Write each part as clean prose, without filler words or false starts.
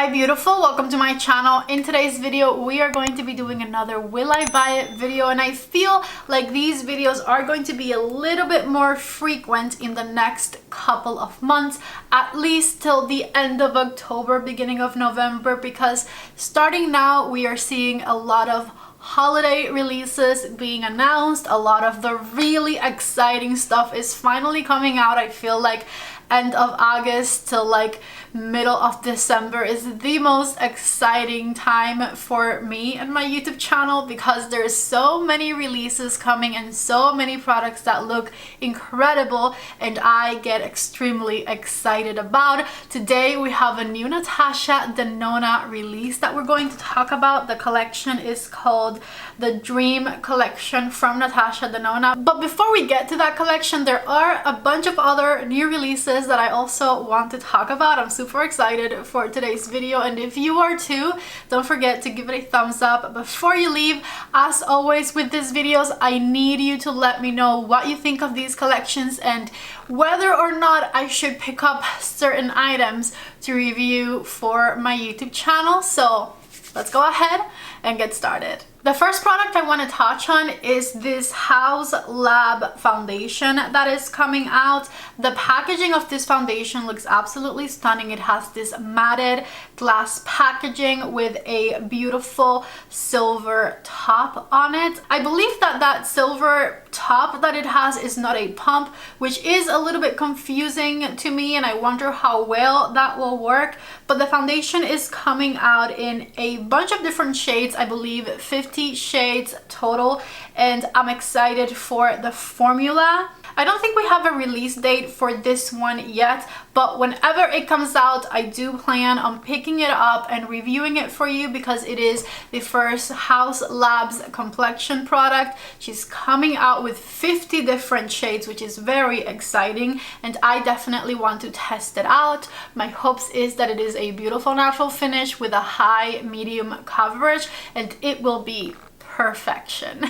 Hi beautiful, welcome to my channel. In today's video we are going to be doing another will I buy it video, and I feel like these videos are going to be a little bit more frequent in the next couple of months, at least till the end of October, beginning of November, because starting now we are seeing a lot of holiday releases being announced. A lot of the really exciting stuff is finally coming out. I feel like end of August till like middle of December is the most exciting time for me and my YouTube channel, because there's so many releases coming and so many products that look incredible and I get extremely excited about. Today we have a new Natasha Denona release that we're going to talk about. The collection is called the Dream Collection from Natasha Denona. But before we get to that collection, there are a bunch of other new releases that I also want to talk about. I'm super excited for today's video, and if you are too, don't forget to give it a thumbs up before you leave. As always with these videos, I need you to let me know what you think of these collections and whether or not I should pick up certain items to review for my YouTube channel. So let's go ahead and get started. The first product I want to touch on is this Haus Lab foundation that is coming out. The packaging of this foundation looks absolutely stunning. It has this matted glass packaging with a beautiful silver top on it. I believe that that silver top that it has is not a pump, which is a little bit confusing to me, and I wonder how well that will work. But the foundation is coming out in a bunch of different shades, I believe 50 shades total, and I'm excited for the formula. I don't think we have a release date for this one yet, but whenever it comes out, I do plan on picking it up and reviewing it for you, because it is the first Haus Labs complexion product. She's coming out with 50 different shades, which is very exciting, and I definitely want to test it out. My hopes is that it is a beautiful natural finish with a high medium coverage, and it will be perfection.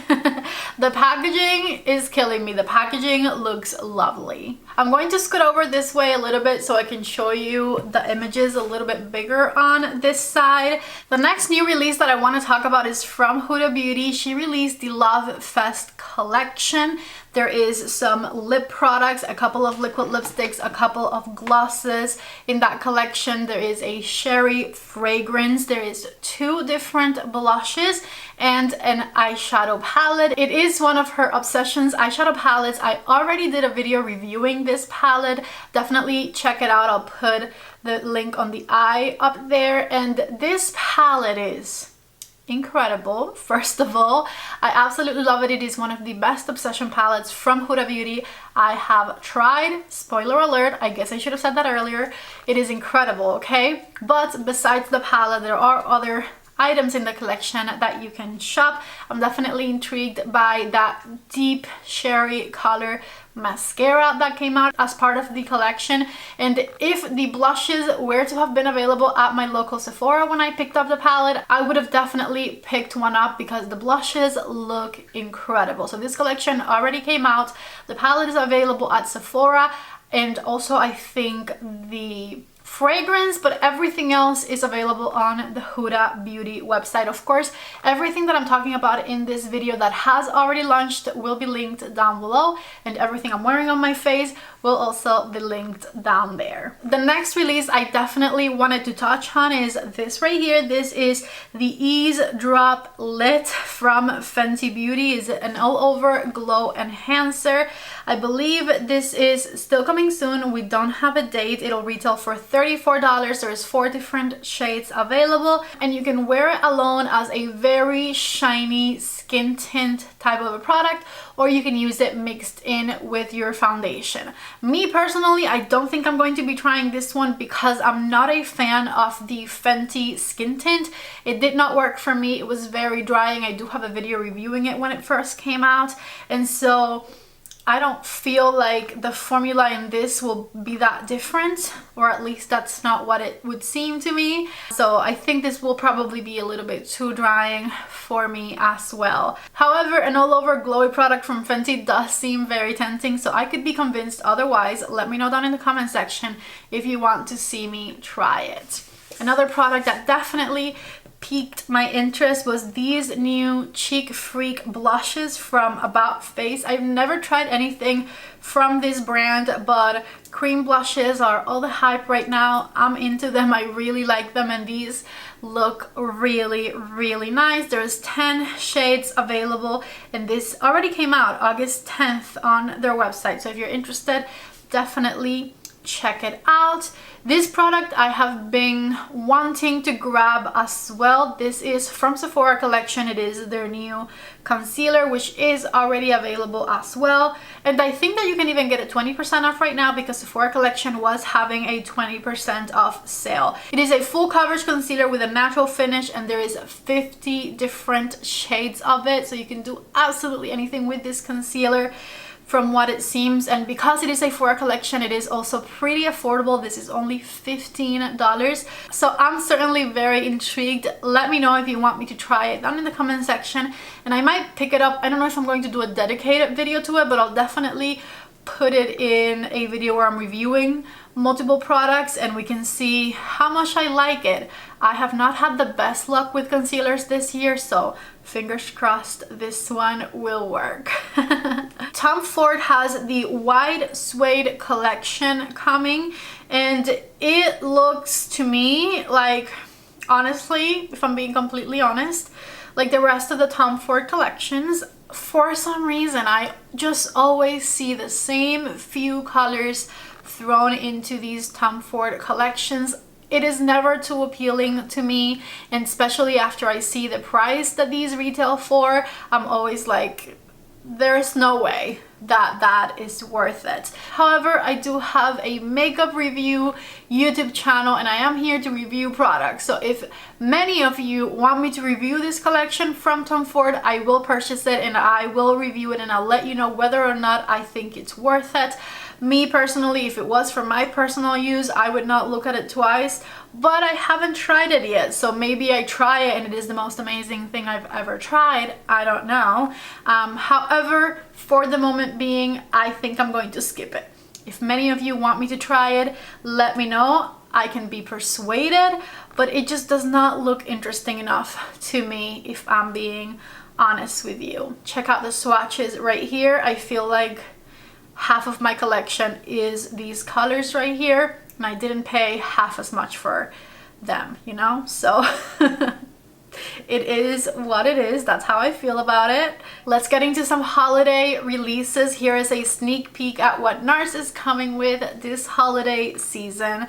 The packaging is killing me. The packaging looks lovely. I'm going to scoot over this way a little bit so I can show you the images a little bit bigger on this side. The next new release that I want to talk about is from Huda Beauty. She released the Love Fest collection. There is some lip products, a couple of liquid lipsticks, a couple of glosses in that collection. There is a sherry fragrance. There is 2 different blushes and an eyeshadow palette. It is one of her obsessions, eyeshadow palettes. I already did a video reviewing this palette. Definitely check it out. I'll put the link on the eye up there. And this palette is incredible. First of all, I absolutely love it. It is one of the best obsession palettes from Huda Beauty I have tried. Spoiler alert, I guess I should have said that earlier. It is incredible, okay? But besides the palette, there are other items in the collection that you can shop. I'm definitely intrigued by that deep sherry color mascara that came out as part of the collection, and if the blushes were to have been available at my local Sephora when I picked up the palette, I would have definitely picked one up because the blushes look incredible. So this collection already came out. The palette is available at Sephora, and also I think the fragrance, but everything else is available on the Huda Beauty website. Of course, everything that I'm talking about in this video that has already launched will be linked down below, and everything I'm wearing on my face will also be linked down there. The next release I definitely wanted to touch on is this right here. This is the Ease Drop Lit from Fenty Beauty. Is an all-over glow enhancer. I believe this is still coming soon. We don't have a date. It'll retail for $34. There's 4 different shades available, and you can wear it alone as a very shiny skin tint type of a product, or you can use it mixed in with your foundation. Me personally, I don't think I'm going to be trying this one because I'm not a fan of the Fenty skin tint. It did not work for me. It was very drying. I do have a video reviewing it when it first came out, and so I don't feel like the formula in this will be that different, or at least that's not what it would seem to me. So I think this will probably be a little bit too drying for me as well. However, an all-over glowy product from Fenty does seem very tempting, so I could be convinced otherwise. Let me know down in the comment section if you want to see me try it. Another product that definitely piqued my interest was these new Cheek Freak blushes from About Face. I've never tried anything from this brand, but cream blushes are all the hype right now. I'm into them. I really like them, and these look really, really nice. There's 10 shades available, and this already came out August 10th on their website. So if you're interested, definitely check it out. This product I have been wanting to grab as well. This is from Sephora collection. It is their new concealer, which is already available as well, and I think that you can even get it 20% off right now because Sephora collection was having a 20% off sale. It is a full coverage concealer with a natural finish, and there is 50 different shades of it, so you can do absolutely anything with this concealer from what it seems. And because it is a Sephora collection, it is also pretty affordable. This is only $15, so I'm certainly very intrigued. Let me know if you want me to try it down in the comment section, and I might pick it up. I don't know if I'm going to do a dedicated video to it, but I'll definitely put it in a video where I'm reviewing multiple products and we can see how much I like it. I have not had the best luck with concealers this year, so fingers crossed this one will work. Tom Ford has the Wide Suede collection coming, and it looks to me like, honestly, if I'm being completely honest, like the rest of the Tom Ford collections. For some reason, I just always see the same few colors thrown into these Tom Ford collections. It is never too appealing to me, and especially after I see the price that these retail for, I'm always like, there's no way that that is worth it. However, I do have a makeup review YouTube channel, and I am here to review products. So if many of you want me to review this collection from Tom Ford, I will purchase it and I will review it, and I'll let you know whether or not I think it's worth it. Me personally, if it was for my personal use, I would not look at it twice, but I haven't tried it yet, so maybe I try it and it is the most amazing thing I've ever tried. I don't know. However, for the moment being, I think I'm going to skip it. If many of you want me to try it, let me know. I can be persuaded, but it just does not look interesting enough to me, if I'm being honest with you. Check out the swatches right here. I feel like half of my collection is these colors right here, and I didn't pay half as much for them, you know? So it is what it is. That's how I feel about it. Let's get into some holiday releases. Here is a sneak peek at what Nars is coming with this holiday season.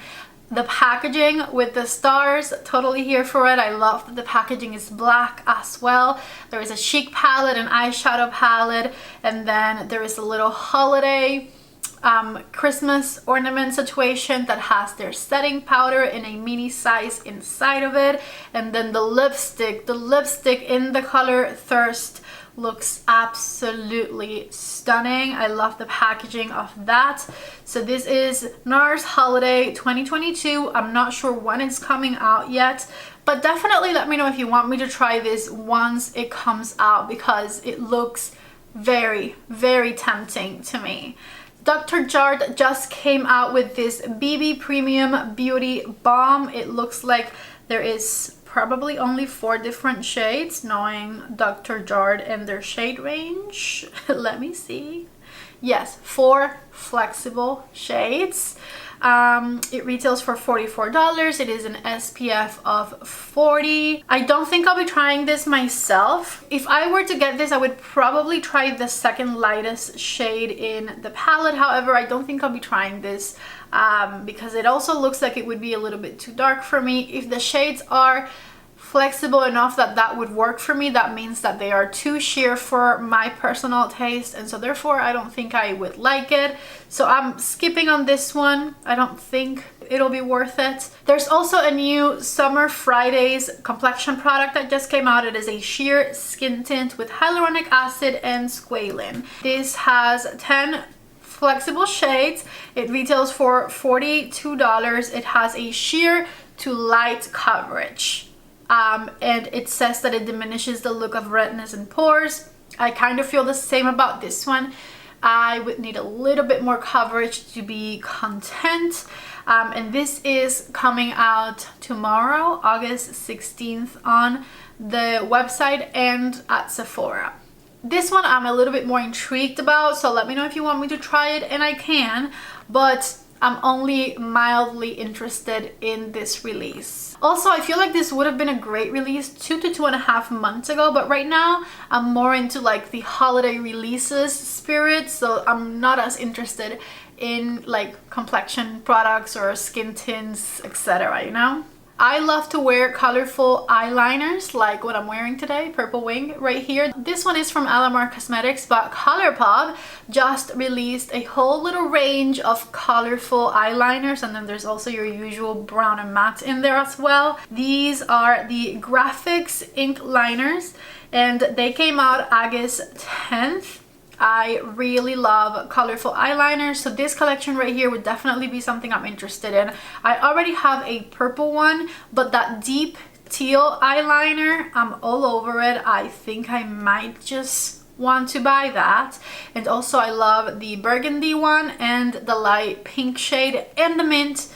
The packaging with the stars, totally here for it. I love that the packaging is black as well. There is a cheek palette, an eyeshadow palette, and then there is a little holiday Christmas ornament situation that has their setting powder in a mini size inside of it. And then the lipstick in the color Thirst looks absolutely stunning. I love the packaging of that. So this is NARS Holiday 2022. I'm not sure when it's coming out yet, but definitely let me know if you want me to try this once it comes out, because it looks very, very tempting to me. Dr. Jart just came out with this BB Premium Beauty Balm. It looks like there is probably only 4 different shades, knowing Dr. Jart and their shade range. Let me see. Yes, 4 flexible shades. It retails for $44. It is an SPF of 40. I don't think I'll be trying this myself. If I were to get this, I would probably try the second lightest shade in the palette. However, I don't think I'll be trying this because it also looks like it would be a little bit too dark for me. If the shades are flexible enough that that would work for me, that means that they are too sheer for my personal taste, and so therefore I don't think I would like it. So I'm skipping on this one. I don't think it'll be worth it. There's also a new Summer Fridays complexion product that just came out. It is a sheer skin tint with hyaluronic acid and squalane. This has 10 flexible shades. It retails for $42. It has a sheer to light coverage. And it says that it diminishes the look of redness and pores. I kind of feel the same about this one. I would need a little bit more coverage to be content. and this is coming out tomorrow, August 16th, on the website and at Sephora. This one I'm a little bit more intrigued about, so let me know if you want me to try it, and I can, but I'm only mildly interested in this release. Also, I feel like this would have been a great release 2 to 2.5 months ago, but right now I'm more into like the holiday releases spirit, so I'm not as interested in like complexion products or skin tints, etc., you know? I love to wear colorful eyeliners like what I'm wearing today, Purple Wing right here. This one is from Alamar Cosmetics, but ColourPop just released a whole little range of colorful eyeliners, and then there's also your usual brown and matte in there as well. These are the Graphics ink liners, and they came out August 10th. I really love colorful eyeliners, so this collection right here would definitely be something I'm interested in. I already have a purple one, but that deep teal eyeliner, I'm all over it. I think I might just want to buy that. And also I love the burgundy one and the light pink shade and the mint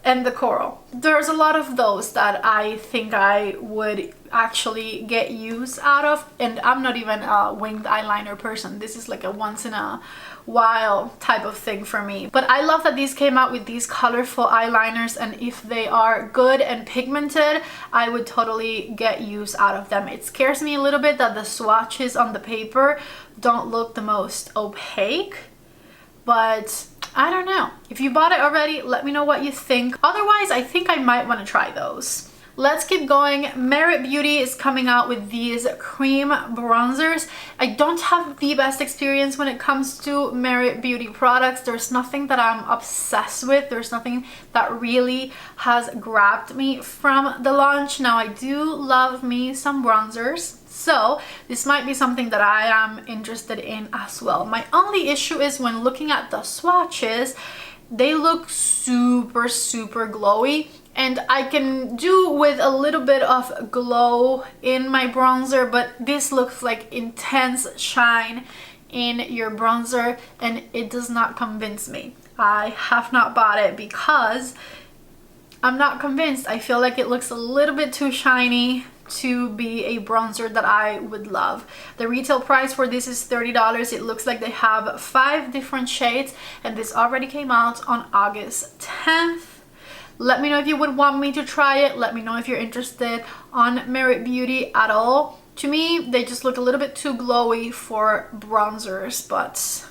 and the coral. There's a lot of those that I think I would actually get use out of, and I'm not even a winged eyeliner person. This is like a once in a while type of thing for me. But I love that these came out with these colorful eyeliners, and if they are good and pigmented, I would totally get use out of them. It scares me a little bit that the swatches on the paper don't look the most opaque, but I don't know. If you bought it already, let me know what you think. Otherwise, I think I might want to try those. Let's keep going. Merit Beauty is coming out with these cream bronzers. I don't have the best experience when it comes to Merit Beauty products. There's nothing that I'm obsessed with. There's nothing that really has grabbed me from the launch. Now, I do love me some bronzers, so this might be something that I am interested in as well. My only issue is when looking at the swatches, they look super glowy, and I can do with a little bit of glow in my bronzer, but this looks like intense shine in your bronzer, and it does not convince me. I have not bought it because I'm not convinced. I feel like it looks a little bit too shiny to be a bronzer that I would love. The retail price for this is $30. It looks like they have 5 different shades, and this already came out on August 10th. Let me know if you would want me to try it. Let me know if you're interested on Merit Beauty at all. To me, they just look a little bit too glowy for bronzers, but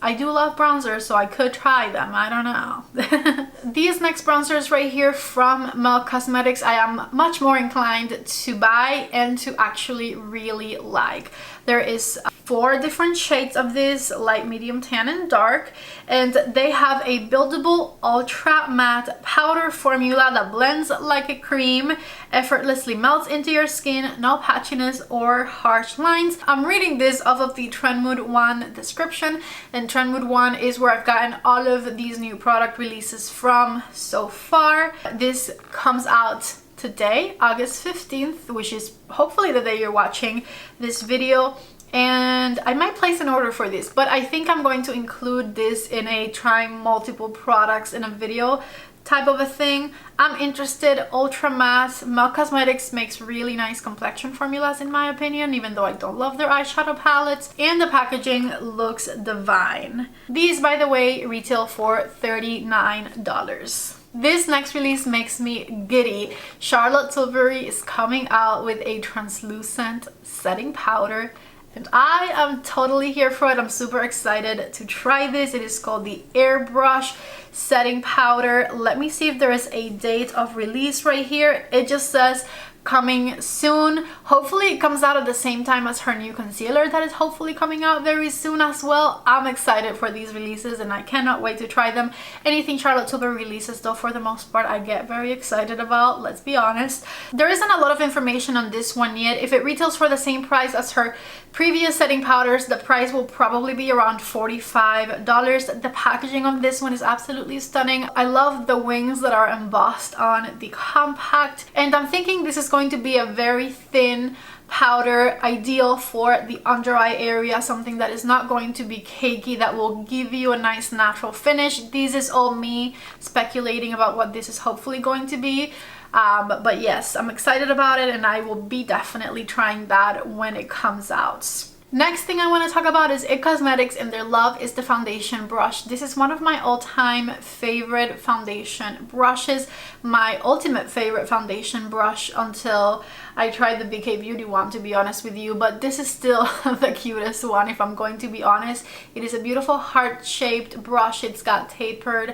I do love bronzers, so I could try them. I don't know. These next bronzers right here from Milk Cosmetics, I am much more inclined to buy and to actually really like. There is 4 different shades of this, light, medium, tan, and dark, and they have a buildable ultra matte powder formula that blends like a cream, effortlessly melts into your skin, no patchiness or harsh lines. I'm reading this off of the Trendmood 1 description, and Trendmood 1 is where I've gotten all of these new product releases from so far. This comes out today, August 15th, which is hopefully the day you're watching this video, and I might place an order for this, but I think I'm going to include this in a trying multiple products in a video type of a thing. I'm interested. Ultra matte. Milk Cosmetics makes really nice complexion formulas in my opinion, even though I don't love their eyeshadow palettes, and the packaging looks divine. These, by the way, retail for $39. This next release makes me giddy. Charlotte Tilbury is coming out with a translucent setting powder, and I am totally here for it. I'm super excited to try this. It is called the Airbrush setting powder. Let me see if there is a date of release right here. It just says coming soon. Hopefully it comes out at the same time as her new concealer that is hopefully coming out very soon as well. I'm excited for these releases and I cannot wait to try them. Anything Charlotte Tilbury releases though, for the most part, I get very excited about, let's be honest. There isn't a lot of information on this one yet. If it retails for the same price as her previous setting powders, the price will probably be around $45. The packaging on this one is absolutely absolutely stunning. I love the wings that are embossed on the compact, and I'm thinking this is going to be a very thin powder, ideal for the under eye area, something that is not going to be cakey, that will give you a nice natural finish. This is all me speculating about what this is hopefully going to be. But yes, I'm excited about it, and I will be definitely trying that when it comes out. Next thing I want to talk about is IT Cosmetics and their Love is the Foundation brush. This is one of my all-time favorite foundation brushes, my ultimate favorite foundation brush until I tried the BK Beauty one, to be honest with you, but this is still the cutest one if I'm going to be honest. It is a beautiful heart-shaped brush. It's got tapered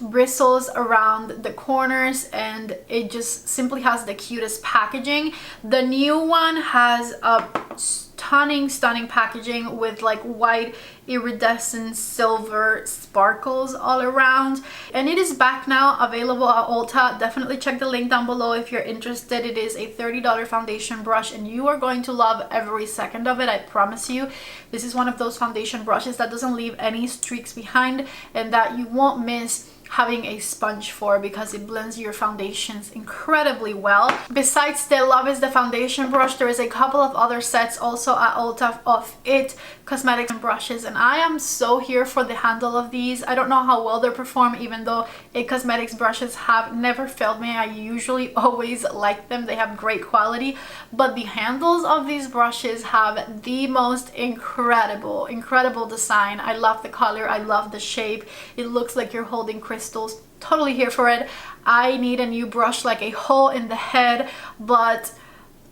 bristles around the corners, and it just simply has the cutest packaging. The new one has a stunning packaging with like white iridescent silver sparkles all around, and it is back now, available at Ulta. Definitely check the link down below if you're interested. It is a $30 foundation brush, and you are going to love every second of it, I promise you. This is one of those foundation brushes that doesn't leave any streaks behind, and that you won't miss having a sponge for, because it blends your foundations incredibly well. Besides the Love is the Foundation brush, there is a couple of other sets also at Ulta of IT Cosmetics brushes, and I am so here for the handle of these. I don't know how well they perform, even though IT Cosmetics brushes have never failed me. I usually always like them. They have great quality, but the handles of these brushes have the most incredible design. I love the color, I love the shape. It looks like you're holding crystals. Totally here for it. I need a new brush, like a hole in the head, but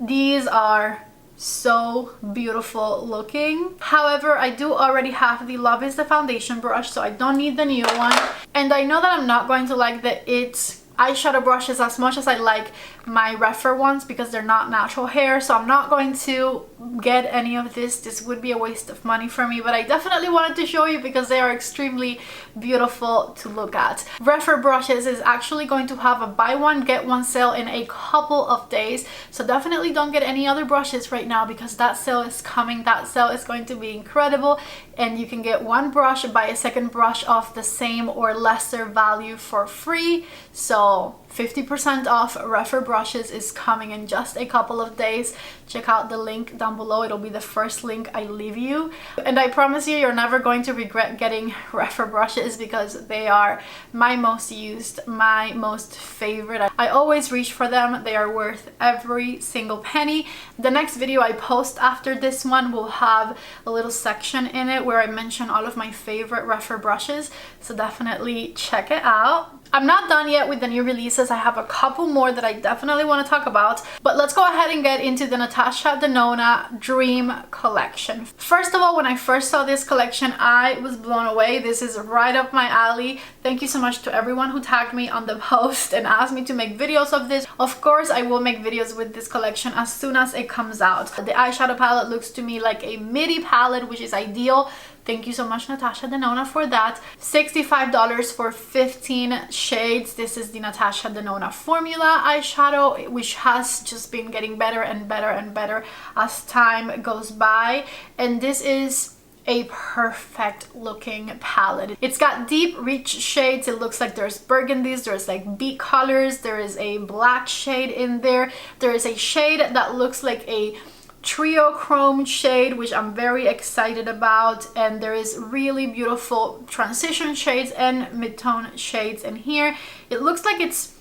these are so beautiful looking. However, I do already have the Love is the Foundation brush, so I don't need the new one. And I know that I'm not going to like the IT eyeshadow brushes as much as I like my Refer ones, because they're not natural hair, so I'm not going to get any of this. This would be a waste of money for me, but I definitely wanted to show you because they are extremely beautiful to look at. Refer brushes is actually going to have a buy one get one sale in a couple of days, so definitely don't get any other brushes right now, because that sale is coming. That sale is going to be incredible, and you can get one brush, buy a second brush of the same or lesser value for free. So 50% off Refer brushes is coming in just a couple of days. Check out the link down below. It'll be the first link I leave you, and I promise you, you're never going to regret getting Refer brushes, because they are my most used, my most favorite. I always reach for them. They are worth every single penny. The next video I post after this one will have a little section in it where I mention all of my favorite Refer brushes, so definitely check it out. I'm not done yet with the new releases. I have a couple more that I definitely want to talk about, but let's go ahead and get into the Natasha Denona Dream collection. First of all, when I first saw this collection, I was blown away. This is right up my alley. Thank you so much to everyone who tagged me on the post and asked me to make videos of this. Of course, I will make videos with this collection as soon as it comes out. The eyeshadow palette looks to me like a midi palette, which is ideal. Thank you so much, Natasha Denona, for that. $65 for 15 shades. This is the Natasha Denona Formula eyeshadow, which has just been getting better and better and better as time goes by. And this is a perfect looking palette. It's got deep rich shades. It looks like there's burgundies, there's like beet colors, there is a black shade in there. There is a shade that looks like a trio chrome shade, which I'm very excited about, and there is really beautiful transition shades and mid-tone shades in here. It looks like it's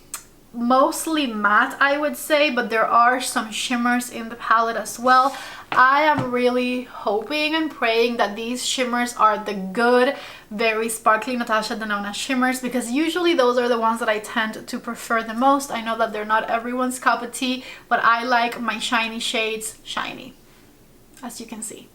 mostly matte, I would say, but there are some shimmers in the palette as well. I am really hoping and praying that these shimmers are the good, very sparkly Natasha Denona shimmers, because usually those are the ones that I tend to prefer the most. I know that they're not everyone's cup of tea, but I like my shiny shades shiny, as you can see.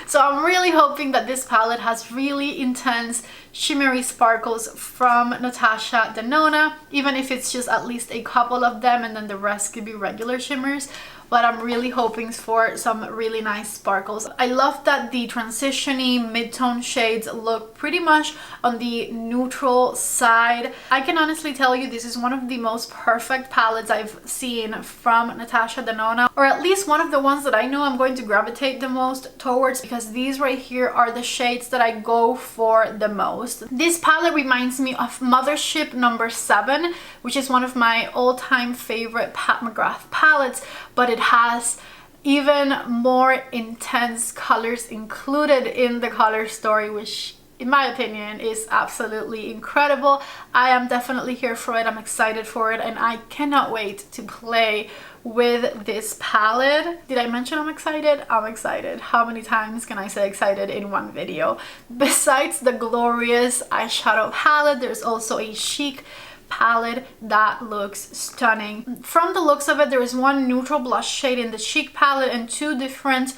So I'm really hoping that this palette has really intense shimmery sparkles from Natasha Denona, even if it's just at least a couple of them, and then the rest could be regular shimmers. but I'm really hoping for some really nice sparkles. I love that the transition-y mid-tone shades look pretty much on the neutral side. I can honestly tell you this is one of the most perfect palettes I've seen from Natasha Denona, or at least one of the ones that I know I'm going to gravitate the most towards, because these right here are the shades that I go for the most. This palette reminds me of Mothership number 7, which is one of my all-time favorite Pat McGrath palettes, but it has even more intense colors included in the color story, which in my opinion is absolutely incredible. I am definitely here for it. I'm excited for it, and I cannot wait to play with this palette. Did I mention I'm excited? I'm excited. How many times can I say excited in one video? Besides the glorious eyeshadow palette, there's also a chic palette that looks stunning. From the looks of it, there is one neutral blush shade in the chic palette and 2 different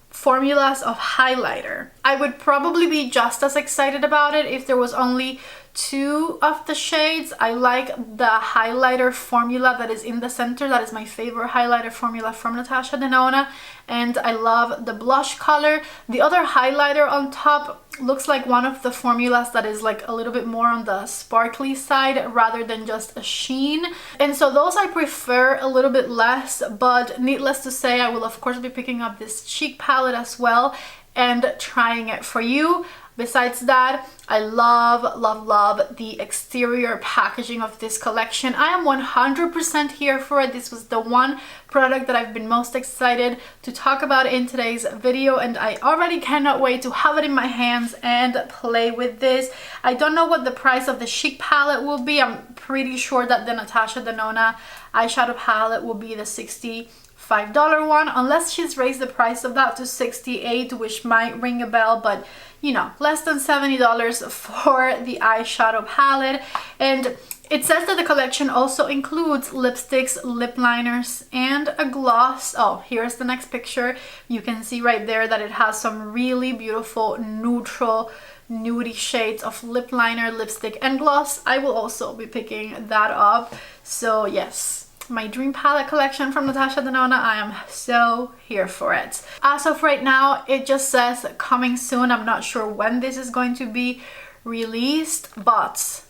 formulas of highlighter. I would probably be just as excited about it if there was only 2 of the shades. I like the highlighter formula that is in the center. That is my favorite highlighter formula from Natasha Denona, and I love the blush color. The other highlighter on top looks like one of the formulas that is like a little bit more on the sparkly side rather than just a sheen, and so those I prefer a little bit less, but needless to say, I will of course be picking up this cheek palette as well and trying it for you. Besides that, I love the exterior packaging of this collection. I am 100% here for it. This was the one product that I've been most excited to talk about in today's video, and I already cannot wait to have it in my hands and play with this. I don't know what the price of the Chic palette will be. I'm pretty sure that the Natasha Denona eyeshadow palette will be the $65 one, unless she's raised the price of that to $68, which might ring a bell, but you know, less than $70 for the eyeshadow palette. And it says that the collection also includes lipsticks, lip liners, and a gloss. Oh, here's the next picture. You can see right there that it has some really beautiful neutral nudie shades of lip liner, lipstick, and gloss. I will also be picking that up. So yes, my dream palette collection from Natasha Denona. I am so here for it. As of right now, it just says coming soon. I'm not sure when this is going to be released, but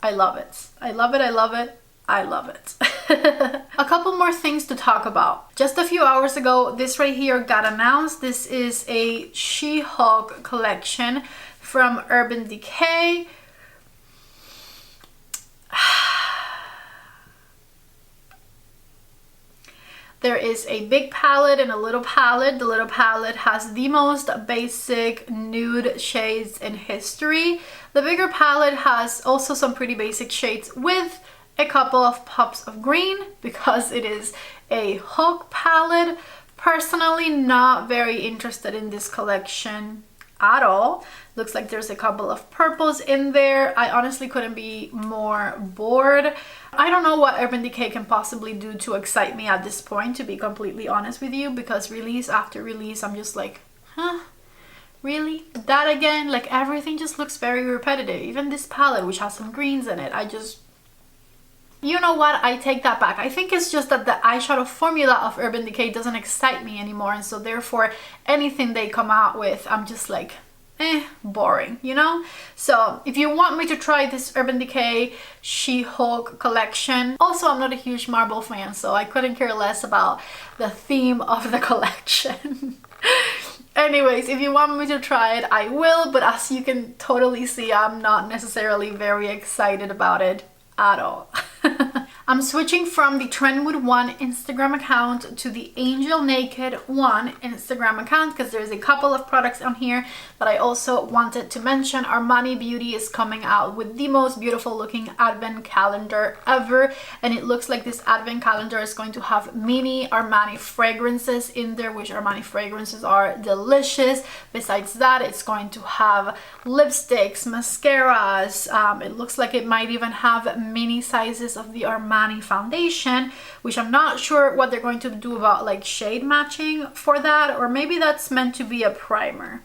I love it. I love it. I love it. I love it. A couple more things to talk about. Just a few hours ago, this right here got announced. This is a She-Hulk collection from Urban Decay. There is a big palette and a little palette. The little palette has the most basic nude shades in history. The bigger palette has also some pretty basic shades with a couple of pops of green because it is a Hulk palette. Personally, not very interested in this collection at all. Looks like there's a couple of purples in there. I honestly couldn't be more bored. I don't know what Urban Decay can possibly do to excite me at this point, to be completely honest with you, because release after release, I'm just like, huh? Really? That again? Like, everything just looks very repetitive. Even this palette, which has some greens in it, you know what? I take that back. I think it's just that the eyeshadow formula of Urban Decay doesn't excite me anymore, and so therefore anything they come out with, I'm just like, boring, you know? So if you want me to try this Urban Decay She-Hulk collection, also I'm not a huge Marvel fan, so I couldn't care less about the theme of the collection. Anyways, if you want me to try it, I will, but as you can totally see, I'm not necessarily very excited about it at all. I'm switching from the Trendwood 1 Instagram account to the Angel Naked 1 Instagram account because there's a couple of products on here that I also wanted to mention. Armani Beauty is coming out with the most beautiful looking advent calendar ever, and it looks like this advent calendar is going to have mini Armani fragrances in there, which Armani fragrances are delicious. Besides that, it's going to have lipsticks, mascaras. It looks like it might even have mini sizes of the Armani foundation, which I'm not sure what they're going to do about like shade matching for that, or maybe that's meant to be a primer.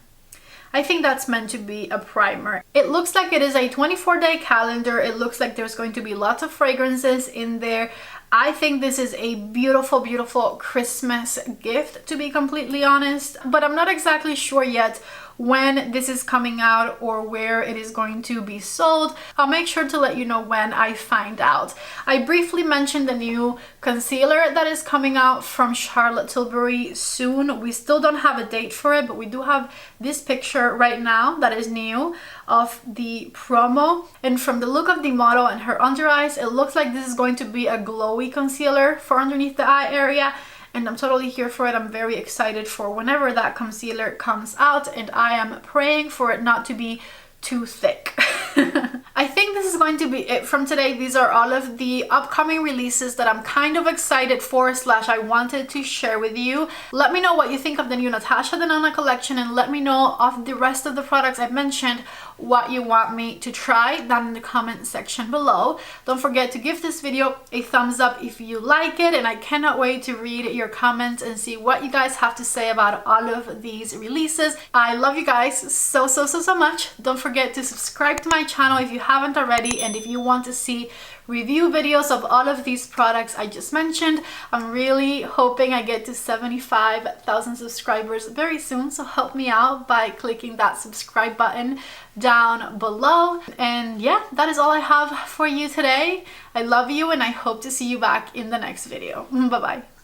I think that's meant to be a primer. It looks like it is a 24-day calendar. It looks like there's going to be lots of fragrances in there. I think this is a beautiful, beautiful Christmas gift, to be completely honest, but I'm not exactly sure yet when this is coming out or where it is going to be sold. I'll make sure to let you know when I find out. I briefly mentioned the new concealer that is coming out from Charlotte Tilbury soon. We still don't have a date for it, but we do have this picture right now that is new of the promo, and from the look of the model and her under eyes, it looks like this is going to be a glowy concealer for underneath the eye area, and I'm totally here for it. I'm very excited for whenever that concealer comes out, and I am praying for it not to be too thick. I think this is going to be it from today. These are all of the upcoming releases that I'm kind of excited for / I wanted to share with you. Let me know what you think of the new Natasha Denona collection, and let me know of the rest of the products I've mentioned, what you want me to try down in the comment section below. Don't forget to give this video a thumbs up if you like it, and I cannot wait to read your comments and see what you guys have to say about all of these releases. I love you guys so much. Don't forget to subscribe to my channel if you haven't already, and if you want to see review videos of all of these products I just mentioned. I'm really hoping I get to 75,000 subscribers very soon, so help me out by clicking that subscribe button down below. And yeah, that is all I have for you today. I love you, and I hope to see you back in the next video. Bye bye.